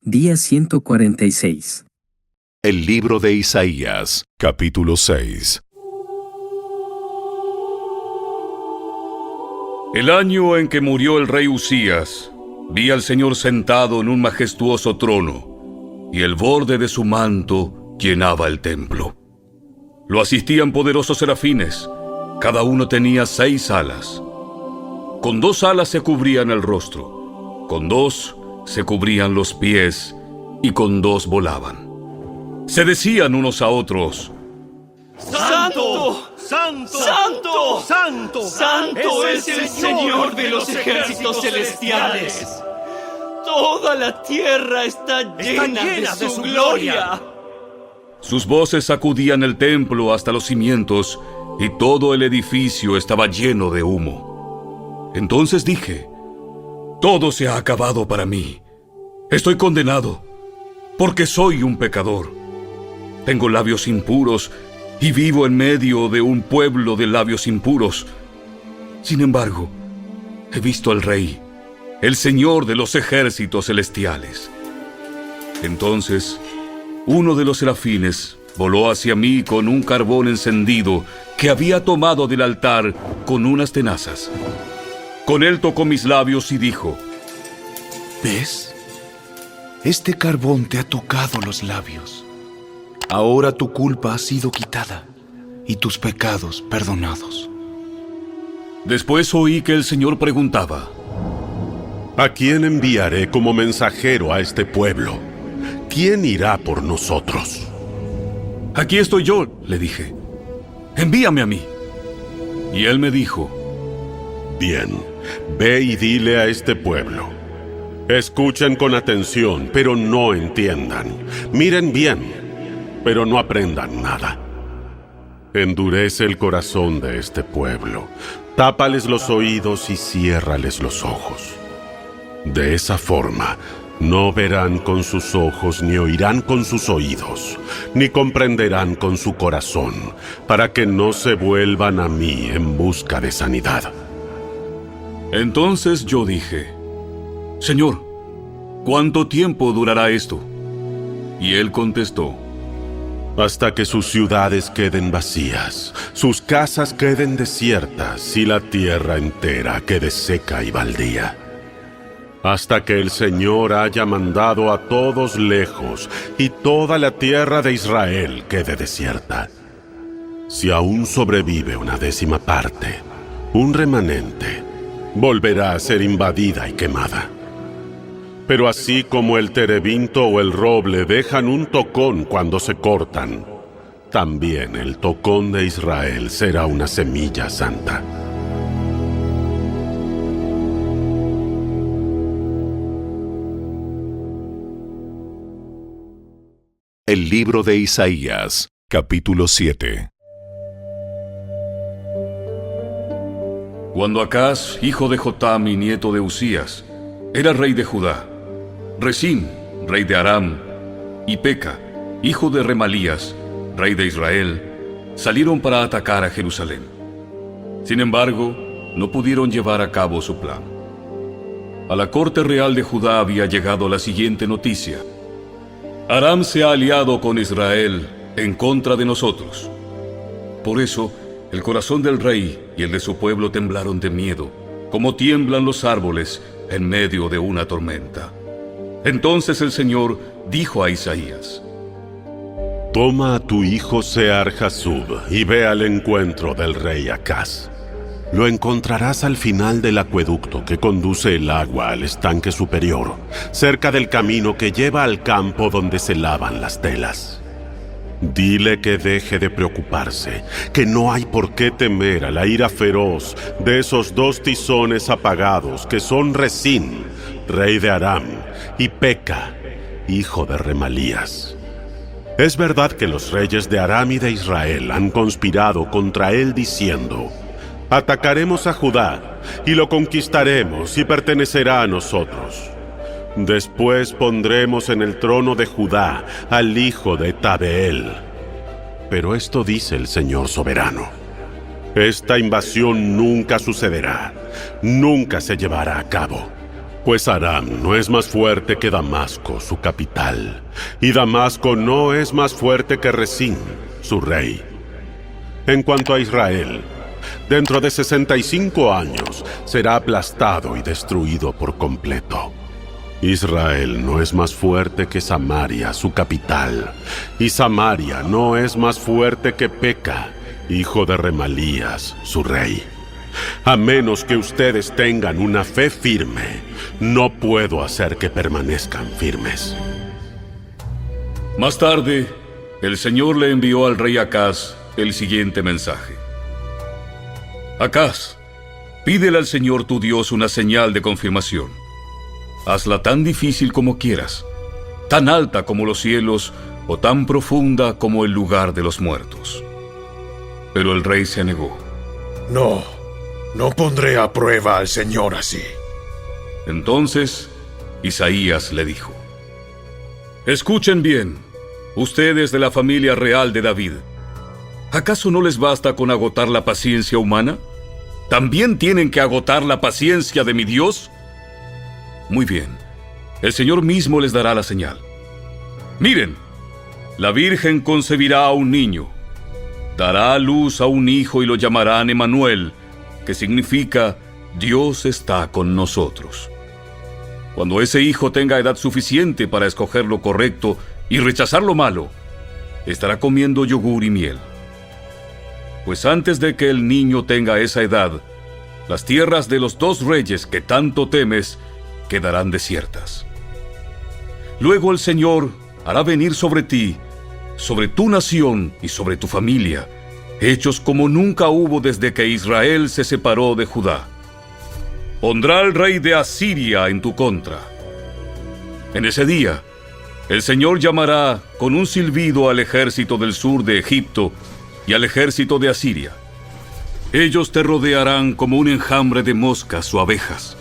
Día 146. El libro de Isaías, capítulo 6. El año en que murió el rey Usías, vi al Señor sentado en un majestuoso trono, y el borde de su manto llenaba el templo. Lo asistían poderosos serafines, cada uno tenía 6 alas. Con 2 alas se cubrían el rostro, con 2 se cubrían los pies, y con 2 volaban. Se decían unos a otros: ¡Santo! ¡Santo! ¡Santo! ¡Santo! ¡Santo es el Señor de los ejércitos celestiales! Toda la tierra está llena de su gloria. Sus voces sacudían el templo hasta los cimientos, y todo el edificio estaba lleno de humo. Entonces dije: todo se ha acabado para mí. Estoy condenado, porque soy un pecador. Tengo labios impuros y vivo en medio de un pueblo de labios impuros. Sin embargo, he visto al Rey, el Señor de los ejércitos celestiales. Entonces, uno de los serafines voló hacia mí con un carbón encendido que había tomado del altar con unas tenazas. Con él tocó mis labios y dijo: ¿ves? Este carbón te ha tocado los labios. Ahora tu culpa ha sido quitada y tus pecados perdonados. Después oí que el Señor preguntaba: ¿A quién enviaré como mensajero a este pueblo? ¿Quién irá por nosotros? Aquí estoy yo, le dije. Envíame a mí. Y él me dijo: Bien, ve y dile a este pueblo: escuchen con atención, pero no entiendan. Miren bien, pero no aprendan nada. Endurece el corazón de este pueblo, tápales los oídos y ciérrales los ojos. De esa forma, no verán con sus ojos, ni oirán con sus oídos, ni comprenderán con su corazón, para que no se vuelvan a mí en busca de sanidad. Entonces yo dije: Señor, ¿cuánto tiempo durará esto? Y él contestó: hasta que sus ciudades queden vacías, sus casas queden desiertas y la tierra entera quede seca y baldía. Hasta que el Señor haya mandado a todos lejos y toda la tierra de Israel quede desierta. Si aún sobrevive una 10ª parte, un remanente, volverá a ser invadida y quemada. Pero así como el terebinto o el roble dejan un tocón cuando se cortan, también el tocón de Israel será una semilla santa. El libro de Isaías, capítulo 7. Cuando Acaz, hijo de Jotam y nieto de Usías, era rey de Judá, Resín, rey de Aram, y Peca, hijo de Remalías, rey de Israel, salieron para atacar a Jerusalén. Sin embargo, no pudieron llevar a cabo su plan. A la corte real de Judá había llegado la siguiente noticia: Aram se ha aliado con Israel en contra de nosotros. Por eso, el corazón del rey y el de su pueblo temblaron de miedo, como tiemblan los árboles en medio de una tormenta. Entonces el Señor dijo a Isaías: toma a tu hijo Sear-Jasub y ve al encuentro del rey Acaz. Lo encontrarás al final del acueducto que conduce el agua al estanque superior, cerca del camino que lleva al campo donde se lavan las telas. Dile que deje de preocuparse, que no hay por qué temer a la ira feroz de esos 2 tizones apagados que son Resín, rey de Aram, y Peca, hijo de Remalías. Es verdad que los reyes de Aram y de Israel han conspirado contra él diciendo: atacaremos a Judá y lo conquistaremos y pertenecerá a nosotros. Después pondremos en el trono de Judá al hijo de Tabeel. Pero esto dice el Señor soberano: esta invasión nunca sucederá, nunca se llevará a cabo. Pues Aram no es más fuerte que Damasco, su capital, y Damasco no es más fuerte que Rezín, su rey. En cuanto a Israel, dentro de 65 años será aplastado y destruido por completo. Israel no es más fuerte que Samaria, su capital, y Samaria no es más fuerte que Peca, hijo de Remalías, su rey. A menos que ustedes tengan una fe firme, no puedo hacer que permanezcan firmes. Más tarde, el Señor le envió al rey Acaz el siguiente mensaje. Acaz, pídele al Señor tu Dios una señal de confirmación. Hazla tan difícil como quieras, tan alta como los cielos o tan profunda como el lugar de los muertos. Pero el rey se negó. No pondré a prueba al Señor así. Entonces, Isaías le dijo: Escuchen bien, ustedes de la familia real de David. ¿Acaso no les basta con agotar la paciencia humana? ¿También tienen que agotar la paciencia de mi Dios? Muy bien, el Señor mismo les dará la señal. Miren, la Virgen concebirá a un niño, dará a luz a un hijo y lo llamarán Emanuel, que significa Dios está con nosotros. Cuando ese hijo tenga edad suficiente para escoger lo correcto y rechazar lo malo, estará comiendo yogur y miel. Pues antes de que el niño tenga esa edad, las tierras de los 2 reyes que tanto temes quedarán desiertas. Luego el Señor hará venir sobre ti, sobre tu nación y sobre tu familia, hechos como nunca hubo desde que Israel se separó de Judá. Pondrá el rey de Asiria en tu contra. En ese día, el Señor llamará con un silbido al ejército del sur de Egipto y al ejército de Asiria. Ellos te rodearán como un enjambre de moscas o abejas.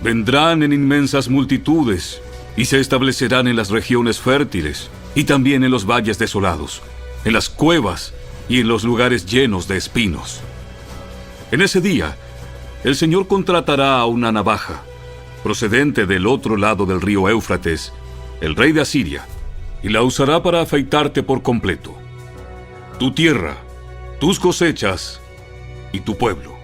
Vendrán en inmensas multitudes y se establecerán en las regiones fértiles y también en los valles desolados, en las cuevas y en los lugares llenos de espinos. En ese día, el Señor contratará a una navaja, procedente del otro lado del río Éufrates, el rey de Asiria, y la usará para afeitarte por completo. Tu tierra, tus cosechas y tu pueblo.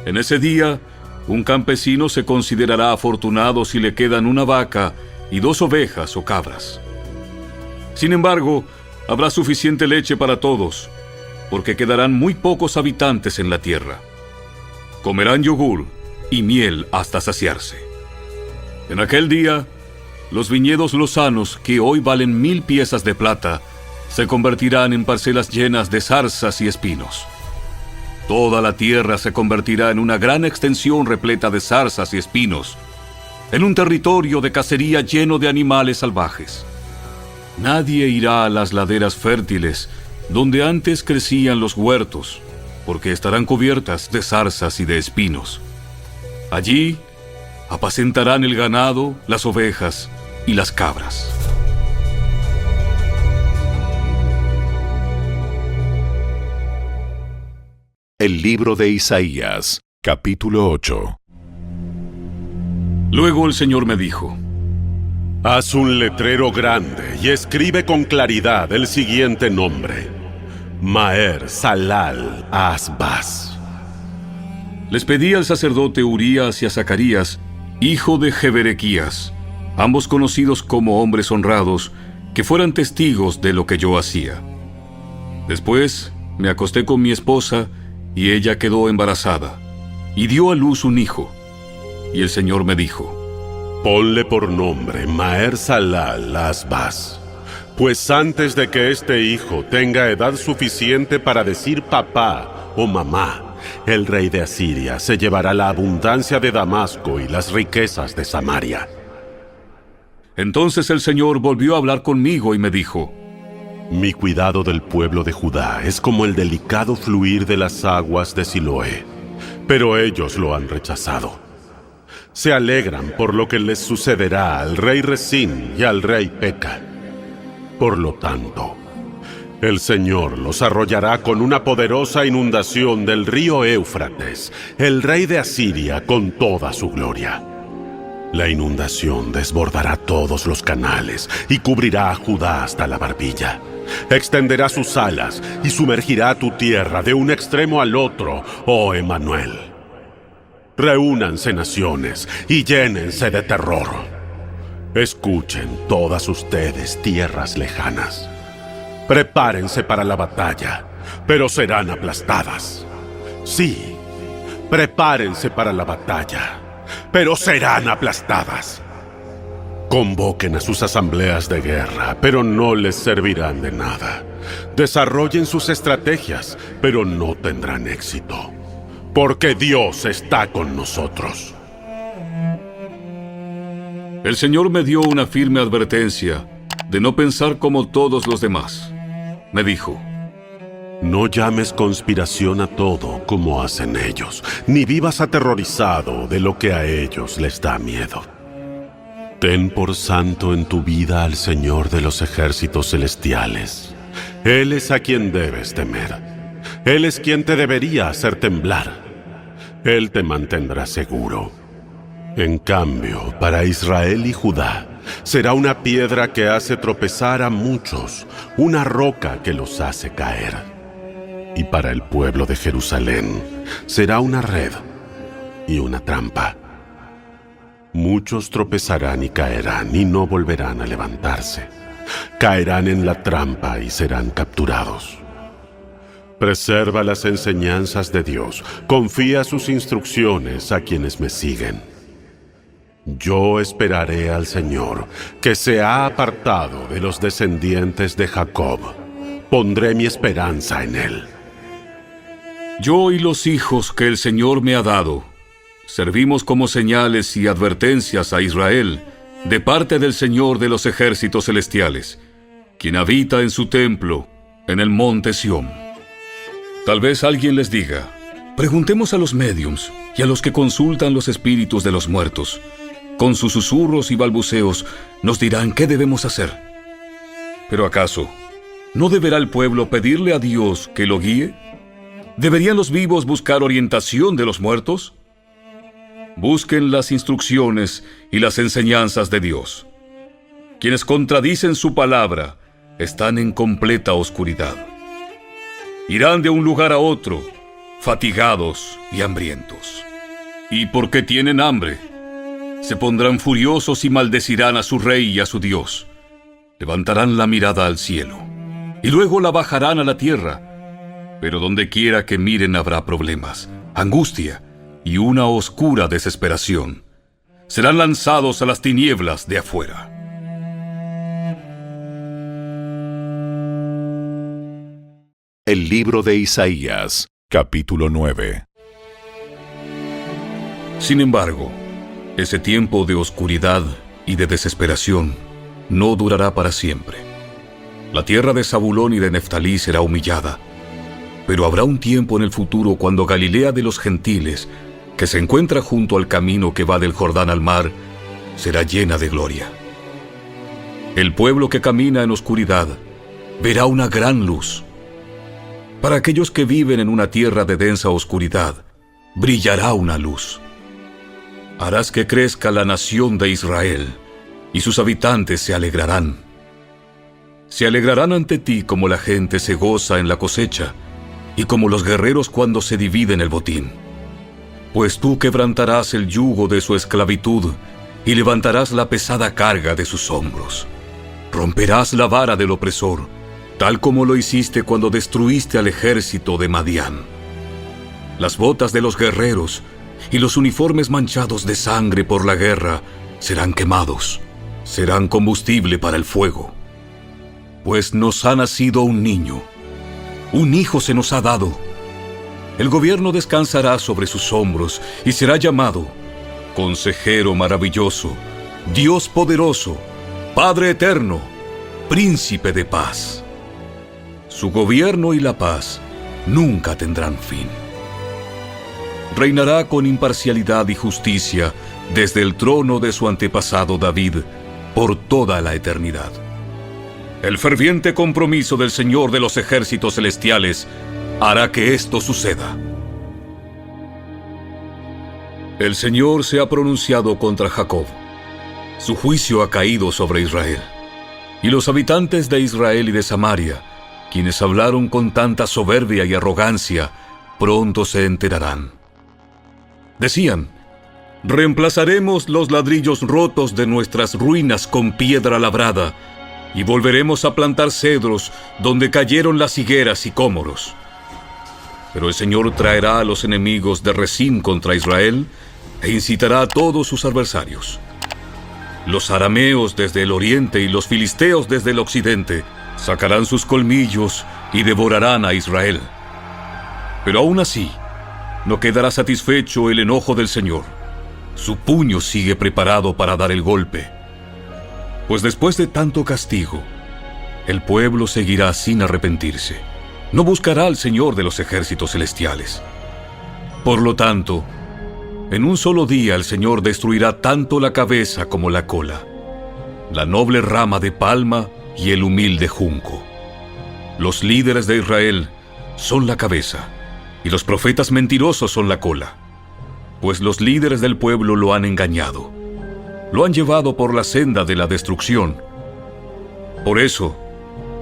En ese día, un campesino se considerará afortunado si le quedan una vaca y 2 ovejas o cabras. Sin embargo, habrá suficiente leche para todos, porque quedarán muy pocos habitantes en la tierra. Comerán yogur y miel hasta saciarse. En aquel día, los viñedos lozanos, que hoy valen 1000 piezas de plata, se convertirán en parcelas llenas de zarzas y espinos. Toda la tierra se convertirá en una gran extensión repleta de zarzas y espinos, en un territorio de cacería lleno de animales salvajes. Nadie irá a las laderas fértiles donde antes crecían los huertos, porque estarán cubiertas de zarzas y de espinos. Allí apacentarán el ganado, las ovejas y las cabras. El libro de Isaías, capítulo 8. Luego el Señor me dijo: Haz un letrero grande y escribe con claridad el siguiente nombre: Maher Salal Asbaz. Les pedí al sacerdote Urías y a Zacarías, hijo de Jeberequías, ambos conocidos como hombres honrados, que fueran testigos de lo que yo hacía. Después me acosté con mi esposa y ella quedó embarazada y dio a luz un hijo. Y el Señor me dijo: Ponle por nombre Maher Salal Asbaz, pues antes de que este hijo tenga edad suficiente para decir papá o mamá, el rey de Asiria se llevará la abundancia de Damasco y las riquezas de Samaria. Entonces el Señor volvió a hablar conmigo y me dijo: Mi cuidado del pueblo de Judá es como el delicado fluir de las aguas de Siloé, pero ellos lo han rechazado. Se alegran por lo que les sucederá al rey Rezín y al rey Peca. Por lo tanto, el Señor los arrollará con una poderosa inundación del río Éufrates, el rey de Asiria con toda su gloria. La inundación desbordará todos los canales y cubrirá a Judá hasta la barbilla. Extenderá sus alas y sumergirá tu tierra de un extremo al otro, oh Emmanuel. Reúnanse naciones y llénense de terror. Escuchen todas ustedes, tierras lejanas. Prepárense para la batalla, pero serán aplastadas. Sí, prepárense para la batalla, pero serán aplastadas. Convoquen a sus asambleas de guerra, pero no les servirán de nada. Desarrollen sus estrategias, pero no tendrán éxito. Porque Dios está con nosotros. El Señor me dio una firme advertencia de no pensar como todos los demás. Me dijo: no llames conspiración a todo como hacen ellos, ni vivas aterrorizado de lo que a ellos les da miedo. Ten por santo en tu vida al Señor de los ejércitos celestiales. Él es a quien debes temer. Él es quien te debería hacer temblar. Él te mantendrá seguro. En cambio, para Israel y Judá, será una piedra que hace tropezar a muchos, una roca que los hace caer. Y para el pueblo de Jerusalén, será una red y una trampa. Muchos tropezarán y caerán y no volverán a levantarse. Caerán en la trampa y serán capturados. Preserva las enseñanzas de Dios. Confía sus instrucciones a quienes me siguen. Yo esperaré al Señor, que se ha apartado de los descendientes de Jacob. Pondré mi esperanza en Él. Yo y los hijos que el Señor me ha dado, servimos como señales y advertencias a Israel de parte del Señor de los ejércitos celestiales, quien habita en su templo, en el monte Sión. Tal vez alguien les diga: preguntemos a los médiums y a los que consultan los espíritus de los muertos. Con sus susurros y balbuceos nos dirán qué debemos hacer. ¿Pero acaso no deberá el pueblo pedirle a Dios que lo guíe? ¿Deberían los vivos buscar orientación de los muertos? Busquen las instrucciones y las enseñanzas de Dios. Quienes contradicen su palabra están en completa oscuridad. Irán de un lugar a otro, fatigados y hambrientos. Y porque tienen hambre, se pondrán furiosos y maldecirán a su rey y a su Dios. Levantarán la mirada al cielo y luego la bajarán a la tierra. Pero donde quiera que miren habrá problemas, angustia y una oscura desesperación. Serán lanzados a las tinieblas de afuera. El libro de Isaías, capítulo 9. Sin embargo, ese tiempo de oscuridad y de desesperación no durará para siempre. La tierra de Zabulón y de Neftalí será humillada, pero habrá un tiempo en el futuro cuando Galilea de los gentiles, que se encuentra junto al camino que va del Jordán al mar, será llena de gloria. El pueblo que camina en oscuridad verá una gran luz. Para aquellos que viven en una tierra de densa oscuridad, brillará una luz. Harás que crezca la nación de Israel, y sus habitantes se alegrarán. Se alegrarán ante ti como la gente se goza en la cosecha, y como los guerreros cuando se dividen el botín. Pues tú quebrantarás el yugo de su esclavitud, y levantarás la pesada carga de sus hombros. Romperás la vara del opresor, tal como lo hiciste cuando destruiste al ejército de Madián. Las botas de los guerreros y los uniformes manchados de sangre por la guerra serán quemados, serán combustible para el fuego. Pues nos ha nacido un niño, un hijo se nos ha dado. El gobierno descansará sobre sus hombros y será llamado Consejero Maravilloso, Dios Poderoso, Padre Eterno, Príncipe de Paz. Su gobierno y la paz nunca tendrán fin. Reinará con imparcialidad y justicia desde el trono de su antepasado David por toda la eternidad. El ferviente compromiso del Señor de los ejércitos celestiales hará que esto suceda. El Señor se ha pronunciado contra Jacob. Su juicio ha caído sobre Israel. Y los habitantes de Israel y de Samaria, quienes hablaron con tanta soberbia y arrogancia, pronto se enterarán. Decían: reemplazaremos los ladrillos rotos de nuestras ruinas con piedra labrada, y volveremos a plantar cedros donde cayeron las higueras y cómoros. Pero el Señor traerá a los enemigos de Rezín contra Israel e incitará a todos sus adversarios. Los arameos desde el oriente y los filisteos desde el occidente sacarán sus colmillos y devorarán a Israel. Pero aún así, no quedará satisfecho el enojo del Señor. Su puño sigue preparado para dar el golpe. Pues después de tanto castigo, el pueblo seguirá sin arrepentirse. No buscará al Señor de los ejércitos celestiales. Por lo tanto, en un solo día el Señor destruirá tanto la cabeza como la cola, la noble rama de palma y el humilde junco. Los líderes de Israel son la cabeza, y los profetas mentirosos son la cola, pues los líderes del pueblo lo han engañado, lo han llevado por la senda de la destrucción. Por eso,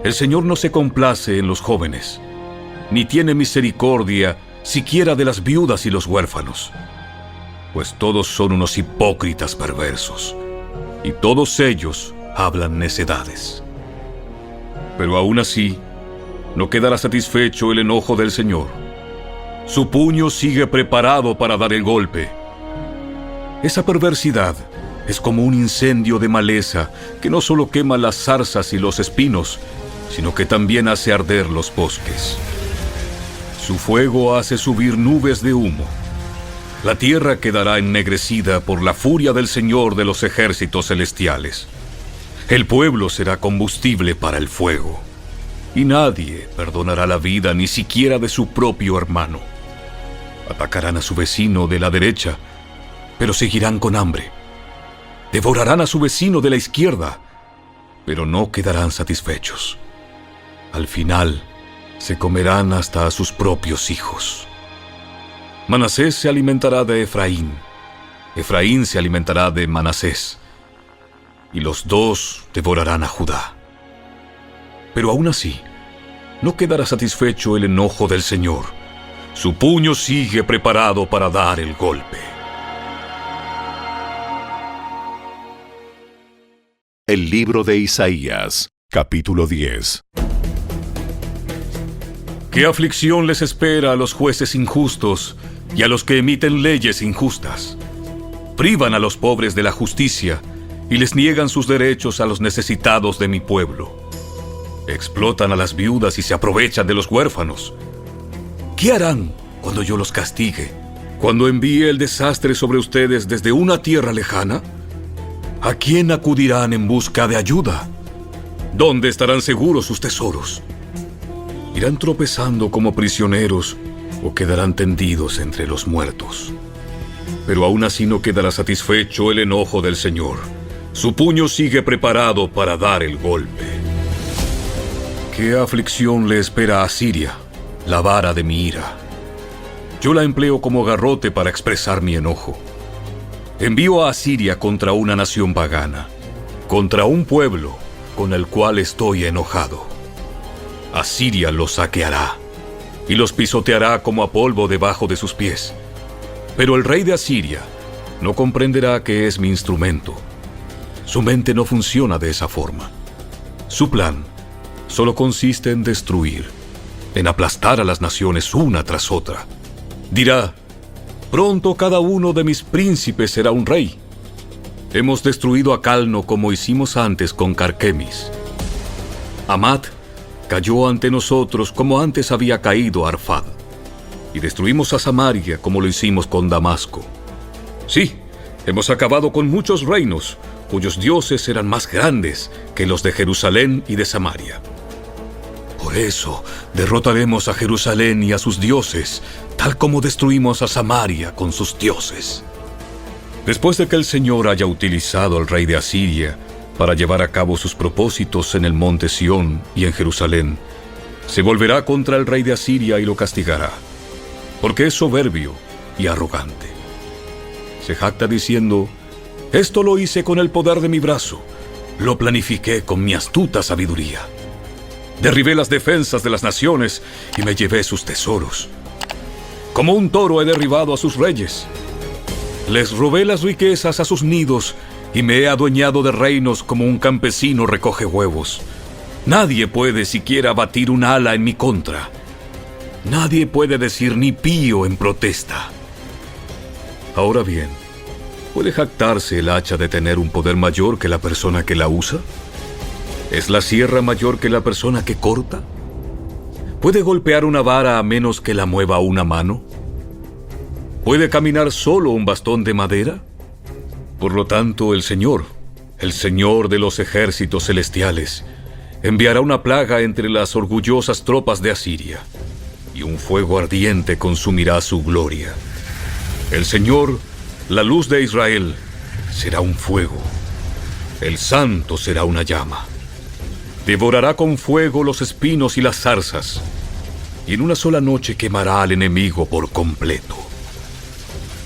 el Señor no se complace en los jóvenes, ni tiene misericordia siquiera de las viudas y los huérfanos, pues todos son unos hipócritas perversos, y todos ellos hablan necedades. Pero aún así, no quedará satisfecho el enojo del Señor. Su puño sigue preparado para dar el golpe. Esa perversidad es como un incendio de maleza que no solo quema las zarzas y los espinos, sino que también hace arder los bosques. Su fuego hace subir nubes de humo. La tierra quedará ennegrecida por la furia del Señor de los ejércitos celestiales. El pueblo será combustible para el fuego, y nadie perdonará la vida ni siquiera de su propio hermano. Atacarán a su vecino de la derecha, pero seguirán con hambre. Devorarán a su vecino de la izquierda, pero no quedarán satisfechos. Al final, se comerán hasta a sus propios hijos. Manasés se alimentará de Efraín, Efraín se alimentará de Manasés, y los dos devorarán a Judá. Pero aún así, no quedará satisfecho el enojo del Señor. Su puño sigue preparado para dar el golpe. El libro de Isaías, capítulo 10. ¿Qué aflicción les espera a los jueces injustos y a los que emiten leyes injustas? Privan a los pobres de la justicia y les niegan sus derechos a los necesitados de mi pueblo. Explotan a las viudas y se aprovechan de los huérfanos. ¿Qué harán cuando yo los castigue? ¿Cuando envíe el desastre sobre ustedes desde una tierra lejana? ¿A quién acudirán en busca de ayuda? ¿Dónde estarán seguros sus tesoros? ¿Irán tropezando como prisioneros o quedarán tendidos entre los muertos? Pero aún así no quedará satisfecho el enojo del Señor. Su puño sigue preparado para dar el golpe. ¿Qué aflicción le espera a Siria, la vara de mi ira? Yo la empleo como garrote para expresar mi enojo. Envío a Asiria contra una nación pagana, contra un pueblo con el cual estoy enojado. Asiria los saqueará y los pisoteará como a polvo debajo de sus pies. Pero el rey de Asiria no comprenderá que es mi instrumento. Su mente no funciona de esa forma. Su plan solo consiste en destruir, en aplastar a las naciones una tras otra. Dirá: pronto cada uno de mis príncipes será un rey. Hemos destruido a Calno como hicimos antes con Carquemis. Hamat cayó ante nosotros como antes había caído Arfad. Y destruimos a Samaria como lo hicimos con Damasco. Sí, hemos acabado con muchos reinos, cuyos dioses eran más grandes que los de Jerusalén y de Samaria. Por eso derrotaremos a Jerusalén y a sus dioses, tal como destruimos a Samaria con sus dioses. Después de que el Señor haya utilizado al rey de Asiria para llevar a cabo sus propósitos en el monte Sión y en Jerusalén, se volverá contra el rey de Asiria y lo castigará, porque es soberbio y arrogante. Se jacta diciendo: Esto lo hice con el poder de mi brazo. Lo planifiqué con mi astuta sabiduría. Derribé las defensas de las naciones y me llevé sus tesoros. Como un toro he derribado a sus reyes. Les robé las riquezas a sus nidos y me he adueñado de reinos como un campesino recoge huevos. Nadie puede siquiera batir un ala en mi contra. Nadie puede decir ni pío en protesta. Ahora bien, ¿puede jactarse el hacha de tener un poder mayor que la persona que la usa? ¿Es la sierra mayor que la persona que corta? ¿Puede golpear una vara a menos que la mueva una mano? ¿Puede caminar solo un bastón de madera? Por lo tanto, el Señor de los ejércitos celestiales, enviará una plaga entre las orgullosas tropas de Asiria, y un fuego ardiente consumirá su gloria. El Señor, la luz de Israel, será un fuego. El Santo será una llama. Devorará con fuego los espinos y las zarzas, y en una sola noche quemará al enemigo por completo.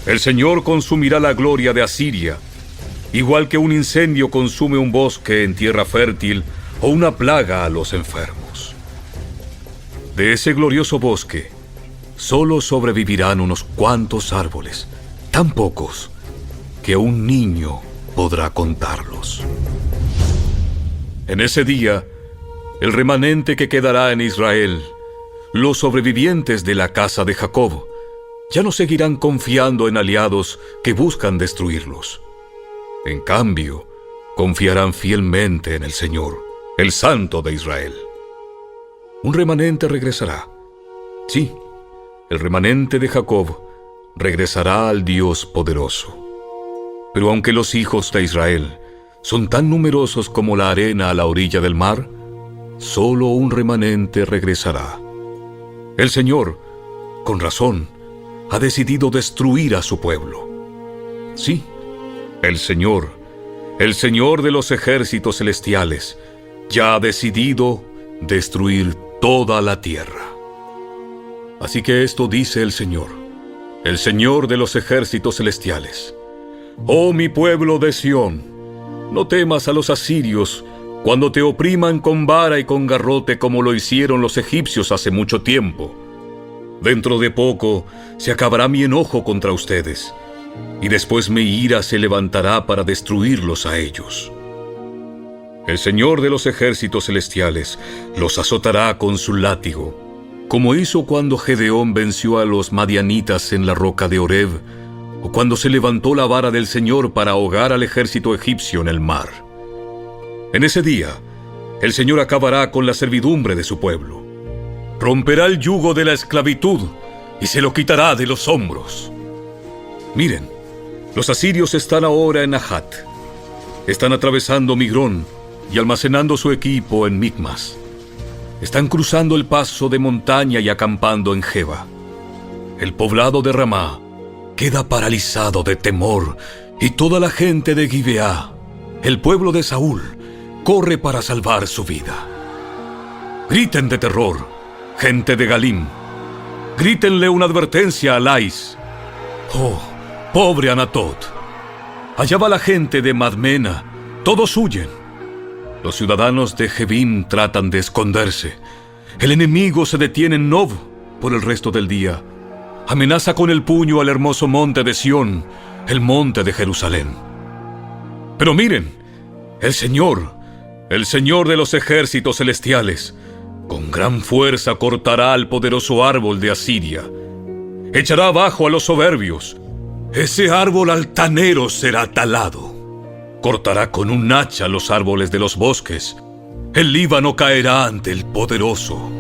El Señor consumirá la gloria de Asiria, igual que un incendio consume un bosque en tierra fértil o una plaga a los enfermos. De ese glorioso bosque, solo sobrevivirán unos cuantos árboles, tan pocos que un niño podrá contarlos. En ese día, el remanente que quedará en Israel, los sobrevivientes de la casa de Jacob, ya no seguirán confiando en aliados que buscan destruirlos. En cambio, confiarán fielmente en el Señor, el Santo de Israel. Un remanente regresará. Sí, el remanente de Jacob regresará al Dios poderoso. Pero aunque los hijos de Israel son tan numerosos como la arena a la orilla del mar, solo un remanente regresará. El Señor, con razón, ha decidido destruir a su pueblo. Sí, el Señor de los ejércitos celestiales, ya ha decidido destruir toda la tierra. Así que esto dice el Señor de los ejércitos celestiales: Oh mi pueblo de Sión, no temas a los asirios cuando te opriman con vara y con garrote como lo hicieron los egipcios hace mucho tiempo. Dentro de poco se acabará mi enojo contra ustedes, y después mi ira se levantará para destruirlos a ellos. El Señor de los ejércitos celestiales los azotará con su látigo, como hizo cuando Gedeón venció a los madianitas en la roca de Horeb, o cuando se levantó la vara del Señor para ahogar al ejército egipcio en el mar. En ese día, el Señor acabará con la servidumbre de su pueblo. Romperá el yugo de la esclavitud y se lo quitará de los hombros. Miren, los asirios están ahora en Ahat. Están atravesando Migrón y almacenando su equipo en Micmas. Están cruzando el paso de montaña y acampando en Geba. El poblado de Ramá queda paralizado de temor, y toda la gente de Gibeá, el pueblo de Saúl, corre para salvar su vida. Griten de terror, gente de Galim. Grítenle una advertencia a Lais. Oh, pobre Anatot. Allá va la gente de Madmena. Todos huyen. Los ciudadanos de Jebim tratan de esconderse. El enemigo se detiene en Nob por el resto del día. Amenaza con el puño al hermoso monte de Sión, el monte de Jerusalén. Pero miren, el Señor de los ejércitos celestiales, con gran fuerza cortará al poderoso árbol de Asiria. Echará abajo a los soberbios. Ese árbol altanero será talado. Cortará con un hacha los árboles de los bosques. El Líbano caerá ante el poderoso.